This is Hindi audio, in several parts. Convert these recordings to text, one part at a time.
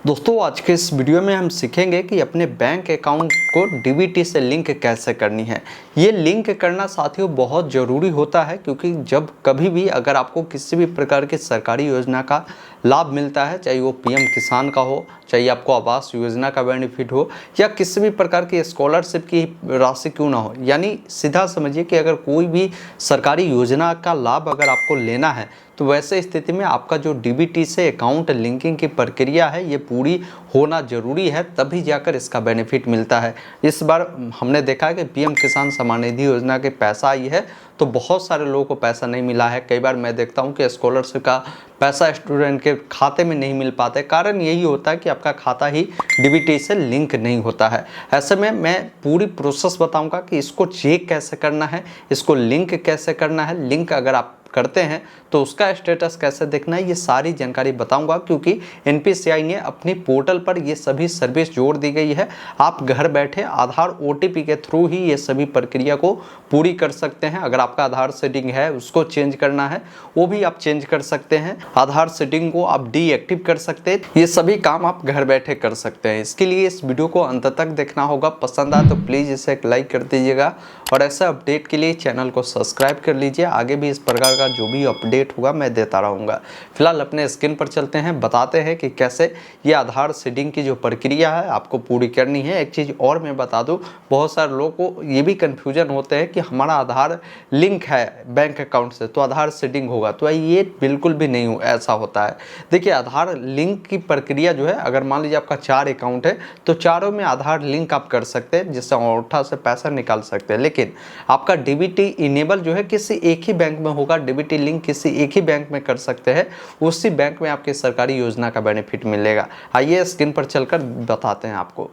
दोस्तों आज के इस वीडियो में हम सीखेंगे कि अपने बैंक अकाउंट को डीबीटी से लिंक कैसे करनी है। ये लिंक करना साथियों बहुत ज़रूरी होता है, क्योंकि जब कभी भी अगर आपको किसी भी प्रकार की सरकारी योजना का लाभ मिलता है, चाहे वो पीएम किसान का हो, चाहे आपको आवास योजना का बेनिफिट हो, या किसी भी प्रकार की स्कॉलरशिप की राशि क्यों ना हो, यानी सीधा समझिए कि अगर कोई भी सरकारी योजना का लाभ अगर आपको लेना है तो वैसे स्थिति में आपका जो डीबीटी से अकाउंट लिंकिंग की प्रक्रिया है ये पूरी होना जरूरी है, तभी जाकर इसका बेनिफिट मिलता है। इस बार हमने देखा है कि पीएम किसान सम्मान निधि योजना के पैसा आई है तो बहुत सारे लोगों को पैसा नहीं मिला है। कई बार मैं देखता हूं कि स्कॉलरशिप का पैसा स्टूडेंट के खाते में नहीं मिल पाता। कारण यही होता है कि आपका खाता ही डीबीटी से लिंक नहीं होता है। ऐसे में मैं पूरी प्रोसेस बताऊंगा कि इसको चेक कैसे करना है, इसको लिंक कैसे करना है, लिंक अगर आप करते हैं तो उसका स्टेटस कैसे देखना है, ये सारी जानकारी बताऊंगा। क्योंकि एनपीसीआई ने अपनी पोर्टल पर ये सभी सर्विस जोड़ दी गई है। आप घर बैठे आधार ओटीपी के थ्रू ही ये सभी प्रक्रिया को पूरी कर सकते हैं। अगर आपका आधार सेटिंग है उसको चेंज करना है वो भी आप चेंज कर सकते हैं। आधार सेटिंग को आप डीएक्टिव कर सकते हैं। ये सभी काम आप घर बैठे कर सकते हैं। इसके लिए इस वीडियो को अंत तक देखना होगा। पसंद आए तो प्लीज़ इसे एक लाइक कर दीजिएगा और ऐसे अपडेट के लिए चैनल को सब्सक्राइब कर लीजिए। आगे भी इस प्रकार का जो भी अपडेट होगा मैं देता रहूँगा। फिलहाल अपने स्क्रीन पर चलते हैं, बताते हैं कि कैसे ये आधार सीडिंग की जो प्रक्रिया है आपको पूरी करनी है। एक चीज़ और मैं बता दूं, बहुत सारे लोगों को ये भी कन्फ्यूजन होते हैं कि हमारा आधार लिंक है बैंक अकाउंट से तो आधार सीडिंग होगा, तो ये बिल्कुल भी नहीं ऐसा होता है। देखिए आधार लिंक की प्रक्रिया जो है, अगर मान लीजिए आपका 4 अकाउंट है तो चारों में आधार लिंक आप कर सकते हैं, जिससे अंगूठा से पैसा निकाल सकते हैं। लेकिन आपका डीबीटी इनेबल जो है किसी एक ही बैंक में होगा। डीबीटी लिंक किसी एक ही बैंक में कर सकते हैं, उसी बैंक में आपकी सरकारी योजना का बेनिफिट मिलेगा। आइए स्क्रीन पर चलकर बताते हैं आपको।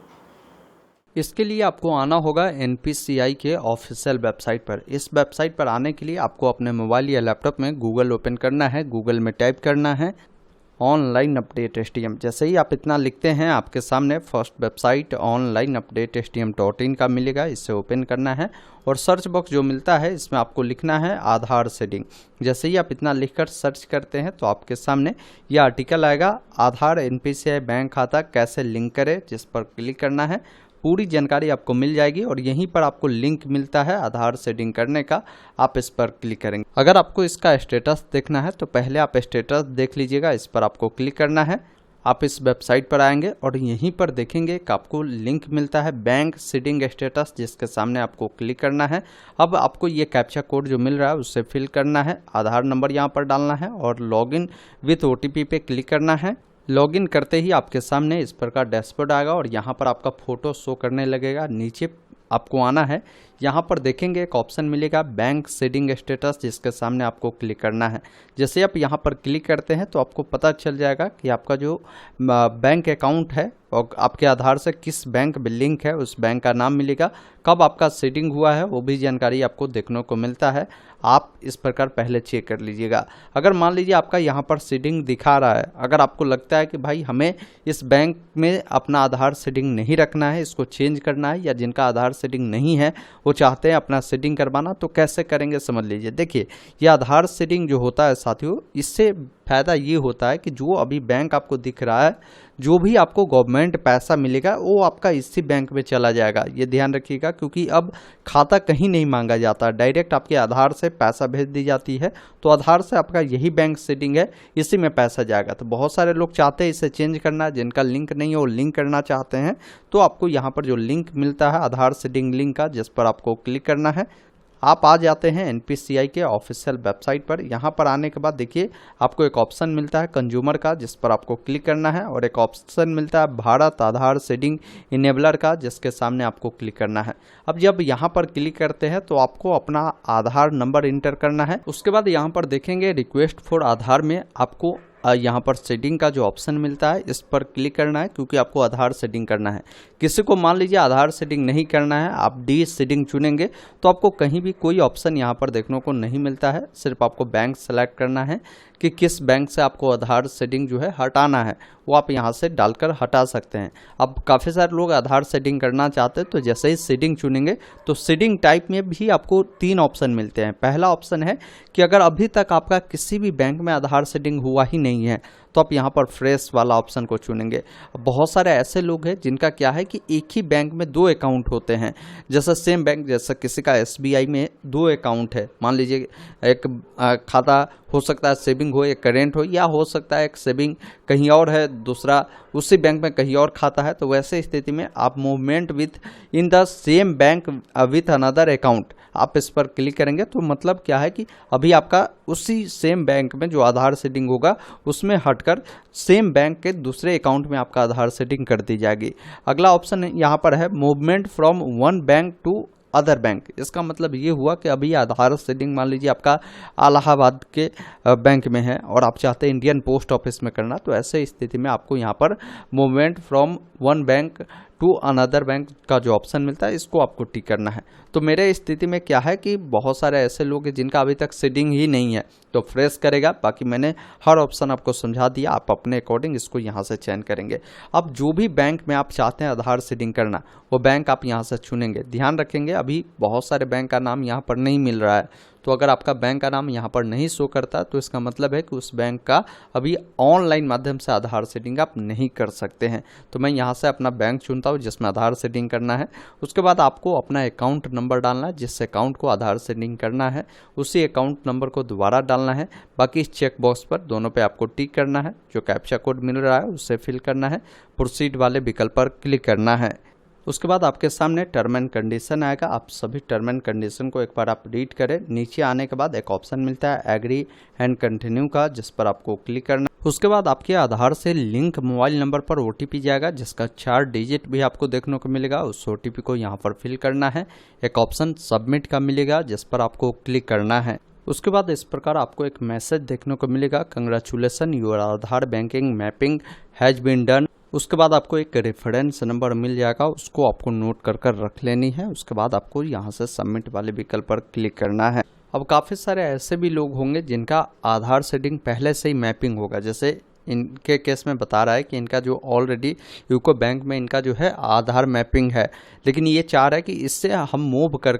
इसके लिए आपको आना होगा एनपीसीआई के ऑफिशियल वेबसाइट पर। इस वेबसाइट पर आने के लिए आपको अपने मोबाइल या लैपटॉप में गूगल ओपन करना है। गूगल में टाइप करना है ऑनलाइन अपडेट एसटीएम। जैसे ही आप इतना लिखते हैं आपके सामने first website online update STM.in का मिलेगा। इसे ओपन करना है और सर्च बॉक्स जो मिलता है इसमें आपको लिखना है आधार सेटिंग। जैसे ही आप इतना लिखकर सर्च करते हैं तो आपके सामने यह आर्टिकल आएगा, आधार एनपीसीआई बैंक खाता कैसे लिंक करें, जिस पर क्लिक करना है। पूरी जानकारी आपको मिल जाएगी और यहीं पर आपको लिंक मिलता है आधार सेटिंग करने का, आप इस पर क्लिक करेंगे। अगर आपको इसका स्टेटस देखना है तो पहले आप स्टेटस देख लीजिएगा, इस पर आपको क्लिक करना है। आप इस वेबसाइट पर आएंगे और यहीं पर देखेंगे कि आपको लिंक मिलता है बैंक सीडिंग स्टेटस, जिसके सामने आपको क्लिक करना है। अब आपको ये कैप्चा कोड जो मिल रहा है उससे फिल करना है, आधार नंबर यहाँ पर डालना है और लॉगिन विथ OTP पे क्लिक करना है। लॉगिन करते ही आपके सामने इस प्रकार डैशबोर्ड आएगा और यहाँ पर आपका फोटो शो करने लगेगा। नीचे आपको आना है, यहाँ पर देखेंगे एक ऑप्शन मिलेगा बैंक सीडिंग स्टेटस, जिसके सामने आपको क्लिक करना है। जैसे आप यहाँ पर क्लिक करते हैं तो आपको पता चल जाएगा कि आपका जो बैंक अकाउंट है और आपके आधार से किस बैंक में लिंक है, उस बैंक का नाम मिलेगा, कब आपका सीडिंग हुआ है वो भी जानकारी आपको देखने को मिलता है। आप इस प्रकार पहले चेक कर लीजिएगा। अगर मान लीजिए आपका यहाँ पर सीडिंग दिखा रहा है, अगर आपको लगता है कि भाई हमें इस बैंक में अपना आधार सीडिंग नहीं रखना है, इसको चेंज करना है, या जिनका आधार सीडिंग नहीं है वो चाहते हैं अपना सीडिंग करवाना, तो कैसे करेंगे समझ लीजिए। देखिए ये आधार सीडिंग जो होता है साथियों, इससे फ़ायदा ये होता है कि जो अभी बैंक आपको दिख रहा है, जो भी आपको गवर्नमेंट पैसा मिलेगा वो आपका इसी बैंक में चला जाएगा। ये ध्यान रखिएगा, क्योंकि अब खाता कहीं नहीं मांगा जाता, डायरेक्ट आपके आधार से पैसा भेज दी जाती है। तो आधार से आपका यही बैंक सीडिंग है, इसी में पैसा जाएगा। तो बहुत सारे लोग चाहते हैं इसे चेंज करना, जिनका लिंक नहीं है वो लिंक करना चाहते हैं, तो आपको यहाँ पर जो लिंक मिलता है आधार सीडिंग लिंक का, जिस पर आपको क्लिक करना है। आप आ जाते हैं एनपीसीआई के ऑफिशियल वेबसाइट पर। यहाँ पर आने के बाद देखिए आपको एक ऑप्शन मिलता है कंज्यूमर का, जिस पर आपको क्लिक करना है, और एक ऑप्शन मिलता है भारत आधार सीडिंग इनेबलर का, जिसके सामने आपको क्लिक करना है। अब जब यहाँ पर क्लिक करते हैं तो आपको अपना आधार नंबर इंटर करना है। उसके बाद यहाँ पर देखेंगे रिक्वेस्ट फॉर आधार में आपको यहाँ पर सेटिंग का जो ऑप्शन मिलता है इस पर क्लिक करना है, क्योंकि आपको आधार सेटिंग करना है। किसी को मान लीजिए आधार सेटिंग नहीं करना है, आप डी सेटिंग चुनेंगे तो आपको कहीं भी कोई ऑप्शन यहाँ पर देखने को नहीं मिलता है। सिर्फ आपको बैंक सेलेक्ट करना है कि किस बैंक से आपको आधार सेटिंग जो है हटाना है, वो आप यहाँ से डालकर हटा सकते हैं। अब काफ़ी सारे लोग आधार सेटिंग करना चाहते हैं, तो जैसे ही सेटिंग चुनेंगे तो सेटिंग टाइप में भी आपको 3 ऑप्शन मिलते हैं। पहला ऑप्शन है कि अगर अभी तक आपका किसी भी बैंक में आधार सेटिंग हुआ ही नहीं है तो आप यहाँ पर फ्रेश वाला ऑप्शन को चुनेंगे। बहुत सारे ऐसे लोग हैं जिनका क्या है कि एक ही बैंक में 2 अकाउंट होते हैं, जैसा सेम बैंक, जैसा किसी का SBI में 2 अकाउंट है, मान लीजिए एक खाता हो सकता है सेविंग हो, एक करेंट हो, या हो सकता है एक सेविंग कहीं और है, दूसरा उसी बैंक में कहीं और खाता है। तो वैसे स्थिति में आप movement with in the same bank with another account, आप इस पर क्लिक करेंगे तो मतलब क्या है कि अभी आपका उसी सेम बैंक में जो आधार सेटिंग होगा उसमें हटकर सेम बैंक के दूसरे अकाउंट में आपका आधार सेटिंग कर दी जाएगी। अगला ऑप्शन यहाँ पर है movement from one bank to other bank. इसका मतलब ये हुआ कि अभी आधार सेटिंग मान लीजिए आपका इलाहाबाद के बैंक में है और आप चाहते हैं इंडियन पोस्ट ऑफिस में करना, तो ऐसे स्थिति में आपको यहाँ पर movement from one bank to another bank का जो ऑप्शन मिलता है इसको आपको टिक करना है। तो मेरे स्थिति में क्या है कि बहुत सारे ऐसे लोग हैं जिनका अभी तक सेटिंग ही नहीं है, तो फ्रेश करेगा। बाकी मैंने हर ऑप्शन आपको समझा दिया, आप अपने अकॉर्डिंग इसको यहाँ से चयन करेंगे। अब जो भी बैंक में आप चाहते हैं आधार सेटिंग करना, वो बैंक आप यहाँ से चुनेंगे। ध्यान रखेंगे अभी बहुत सारे बैंक का नाम यहाँ पर नहीं मिल रहा है, तो अगर आपका बैंक का नाम यहाँ पर नहीं शो करता तो इसका मतलब है कि उस बैंक का अभी ऑनलाइन माध्यम से आधार सेटिंग आप नहीं कर सकते हैं। तो मैं यहाँ से अपना बैंक चुनता हूँ जिसमें आधार सेटिंग करना है। उसके बाद आपको अपना अकाउंट नंबर डालना है, जिस अकाउंट को आधार सेटिंग करना है उसी अकाउंट नंबर को दोबारा डालना है। बाकी इस चेक बॉक्स पर दोनों पे आपको टिक करना है, जो कैप्चा कोड मिल रहा है उसे फिल करना है, प्रोसीड वाले विकल्प पर क्लिक करना है। उसके बाद आपके सामने टर्म एंड कंडीशन आएगा। आप सभी टर्म एंड कंडीशन को एक बार आप रीड करें। नीचे आने के बाद एक ऑप्शन मिलता है एग्री एंड कंटिन्यू का, जिस पर आपको क्लिक करना है। उसके बाद आपके आधार से लिंक मोबाइल नंबर पर OTP जाएगा, जिसका 4 डिजिट भी आपको देखने को मिलेगा। उस OTP को यहाँ पर फिल करना है। एक ऑप्शन सबमिट का मिलेगा, जिस पर आपको क्लिक करना है। उसके बाद इस प्रकार आपको एक मैसेज देखने को मिलेगा, congratulation your Aadhaar banking mapping has been done. उसके बाद आपको एक रेफरेंस नंबर मिल जाएगा, उसको आपको नोट कर रख लेनी है। उसके बाद आपको यहाँ से सबमिट वाले विकल्प पर क्लिक करना है। अब काफ़ी सारे ऐसे भी लोग होंगे जिनका आधार सेटिंग पहले से ही मैपिंग होगा, जैसे इनके केस में बता रहा है कि इनका जो ऑलरेडी यूको बैंक में इनका जो है आधार मैपिंग है, लेकिन ये चाह रहा है कि इससे हम मूव कर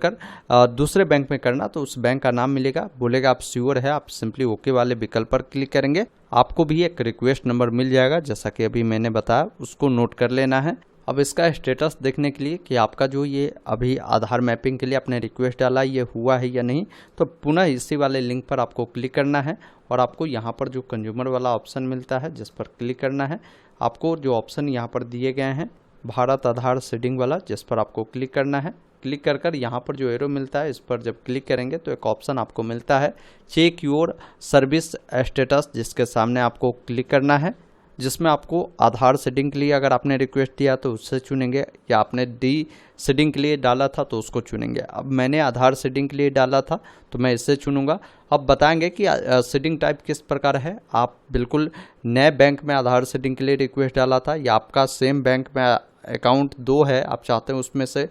दूसरे बैंक में करना। तो उस बैंक का नाम मिलेगा, बोलेगा आप श्योर है, आप सिंपली ओके वाले विकल्प पर क्लिक करेंगे। आपको भी एक रिक्वेस्ट नंबर मिल जाएगा, जैसा कि अभी मैंने बताया, उसको नोट कर लेना है। अब इसका स्टेटस देखने के लिए कि आपका जो ये अभी आधार मैपिंग के लिए आपने रिक्वेस्ट डाला ये हुआ है या नहीं, तो पुनः इसी वाले लिंक पर आपको क्लिक करना है और आपको यहाँ पर जो कंज्यूमर वाला ऑप्शन मिलता है जिस पर क्लिक करना है। आपको जो ऑप्शन यहाँ पर दिए गए हैं भारत आधार सीडिंग वाला, जिस पर आपको क्लिक करना है। क्लिक कर यहाँ पर जो एरो मिलता है इस पर जब क्लिक करेंगे तो एक ऑप्शन आपको मिलता है चेक योर सर्विस स्टेटस, जिसके सामने आपको क्लिक करना है, जिसमें आपको आधार सेटिंग के लिए अगर आपने रिक्वेस्ट दिया तो उससे चुनेंगे, या आपने डी सेटिंग के लिए डाला था तो उसको चुनेंगे। अब मैंने आधार सेटिंग के लिए डाला था तो मैं इससे चुनूंगा। अब बताएंगे कि सेटिंग टाइप किस प्रकार है। आप बिल्कुल नए बैंक में आधार सेटिंग के लिए रिक्वेस्ट डाला था, या आपका सेम बैंक में अकाउंट 2 है, आप चाहते हैं उसमें से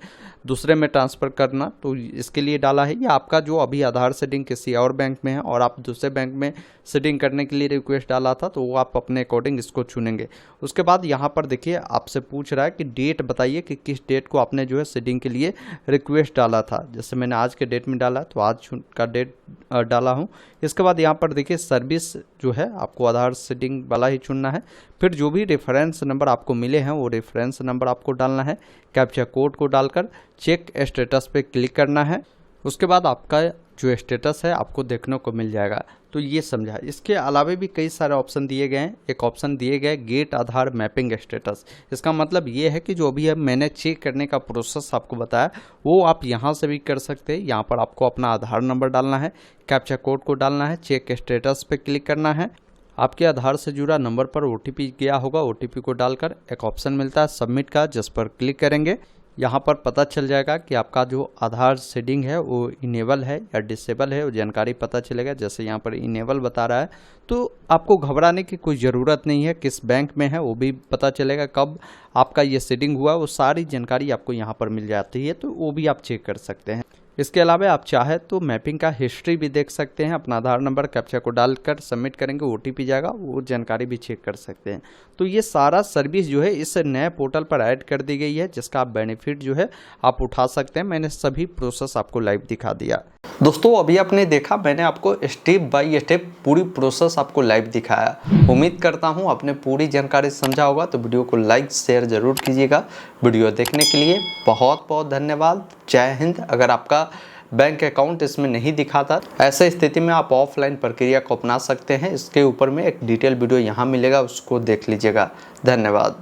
दूसरे में ट्रांसफ़र करना, तो इसके लिए डाला है, या आपका जो अभी आधार सेटिंग किसी और बैंक में है और आप दूसरे बैंक में सेटिंग करने के लिए रिक्वेस्ट डाला था, तो वो आप अपने अकॉर्डिंग इसको चुनेंगे। उसके बाद यहाँ पर देखिए आपसे पूछ रहा है कि डेट बताइए कि किस डेट को आपने जो है सेटिंग के लिए रिक्वेस्ट डाला था। जैसे मैंने आज के डेट में डाला तो आज का डेट डाला हूँ। इसके बाद यहाँ पर देखिए सर्विस जो है आपको आधार सेटिंग वाला ही चुनना है। फिर जो भी रेफरेंस नंबर आपको मिले हैं वो रेफरेंस नंबर आपको डालना है। कैप्चा कोड को डालकर चेक स्टेटस पे क्लिक करना है। उसके बाद आपका जो स्टेटस है आपको देखने को मिल जाएगा। तो ये समझा। इसके अलावा भी कई सारे ऑप्शन दिए गए हैं। एक ऑप्शन दिए गए गेट आधार मैपिंग स्टेटस। इसका मतलब ये है कि जो अभी मैंने चेक करने का प्रोसेस आपको बताया वो आप यहाँ से भी कर सकते हैं। यहाँ पर आपको अपना आधार नंबर डालना है, कैप्चा कोड को डालना है, चेक स्टेटस पे क्लिक करना है। आपके आधार से जुड़ा नंबर पर OTP गया होगा, OTP को डालकर एक ऑप्शन मिलता है सबमिट का, जिस पर क्लिक करेंगे। यहाँ पर पता चल जाएगा कि आपका जो आधार सेटिंग है वो इनेबल है या डिसेबल है, वो जानकारी पता चलेगा। जैसे यहाँ पर इनेबल बता रहा है तो आपको घबराने की कोई ज़रूरत नहीं है। किस बैंक में है वो भी पता चलेगा, कब आपका ये सेटिंग हुआ वो सारी जानकारी आपको यहाँ पर मिल जाती है, तो वो भी आप चेक कर सकते हैं। इसके अलावा आप चाहे तो मैपिंग का हिस्ट्री भी देख सकते हैं। अपना आधार नंबर कैप्चा को डालकर सबमिट करेंगे, OTP जाएगा, वो जानकारी भी चेक कर सकते हैं। तो ये सारा सर्विस जो है इस नए पोर्टल पर ऐड कर दी गई है, जिसका आप बेनिफिट जो है आप उठा सकते हैं। मैंने सभी प्रोसेस आपको लाइव दिखा दिया। दोस्तों अभी आपने देखा, मैंने आपको स्टेप बाय स्टेप पूरी प्रोसेस आपको लाइव दिखाया। उम्मीद करता हूं आपने पूरी जानकारी समझा होगा। तो वीडियो को लाइक शेयर जरूर कीजिएगा। वीडियो देखने के लिए बहुत बहुत धन्यवाद। जय हिंद। अगर आपका बैंक अकाउंट इसमें नहीं दिखाता, ऐसे स्थिति में आप ऑफलाइन प्रक्रिया को अपना सकते हैं। इसके ऊपर में एक डिटेल वीडियो यहाँ मिलेगा, उसको देख लीजिएगा। धन्यवाद।